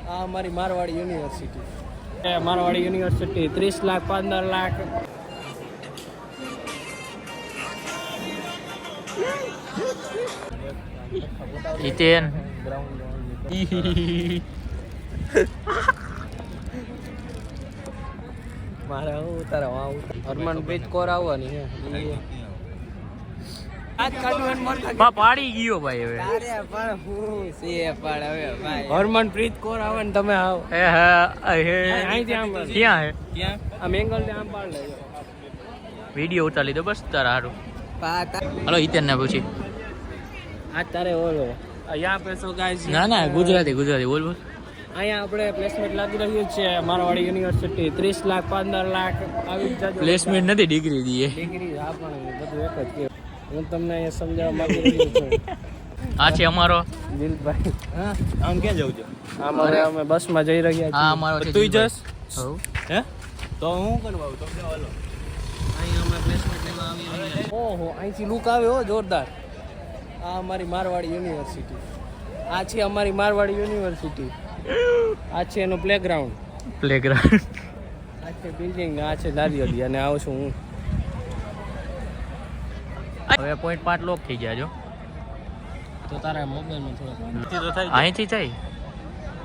આ અમારી Marwari university. Marwari university 30 lakh 15 lakh. જીતેન મારે હું તારા હરમનપ્રીત કૌર આવવાની છે. પાડી ગયો ભાઈ હવે. હરમનપ્રીત કૌર આવે ને તમે આવો. અહીંથી આમ ક્યાં હે? આમ એંગલ ને આમ પાડ લેજો. વિડીયો ઉતારી દો બસ તારા હારું. હલો હિતેન ને પૂછી. આ તારે ઓલો અહીંયા પેસો ગાઈસ. ના ના ગુજરાતી બોલ બોલ. અહીંયા આપણે પ્લેસમેન્ટ લાગી રહ્યું છે મારવાડી યુનિવર્સિટી 30 લાખ 15 લાખ આવી જ પ્લેસમેન્ટ નથી ડિગ્રી દીએ. ડિગ્રી આ પણ બધું એક જ કે હું તમને અહીંયા સમજાવવા માંગુ રહ્યો છું. આ છે અમારો દિલભાઈ. હા આમ ક્યાં જવું છે? અમે બસમાં જઈ રહ્યા છીએ. હા અમારો છે. તું જસ હે તો હું કરવા આવું તમને હાલો. અહીંયા અમે પ્લેસમેન્ટ લેવા આવી રહ્યા છીએ. ઓહો અહીંથી લુક આવે હો જોરદાર. આ અમારી મારવાડી યુનિવર્સિટી. આ છે અમારી મારવાડી યુનિવર્સિટી. આ છે એનું પ્લેગ્રાઉન્ડ. આ છે બિલ્ડિંગ. આ છે નારિયેળી અને આવું છું હું. હવે 0.5 લોક થઈ ગયા જો. તો તારા મોબાઈલમાં થોડો અહીંથી થાય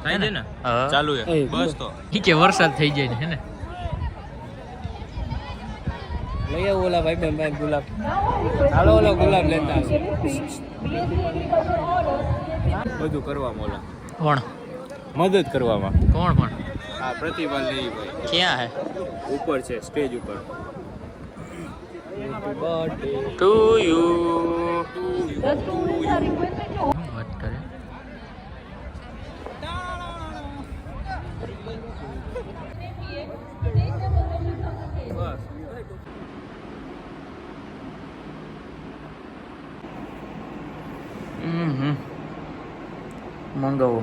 થાય ને હા ચાલુ છે બસ તો ઠીક છે વરસાદ થઈ જાય છે ને. લઈ આવું ઓલા ભાઈ બેન ભાઈ ગુલાબ. હાલો ઓલો ગુલાબ લેતા આવે. બધું કરવામાં ઓલા કોણ મદદ કરવામાં કોણ પણ આ પ્રતિભા લઈ ભાઈ ક્યાં હે? ઉપર છે સ્ટેજ ઉપર ટુ યુ વાત કરે. મંગાવો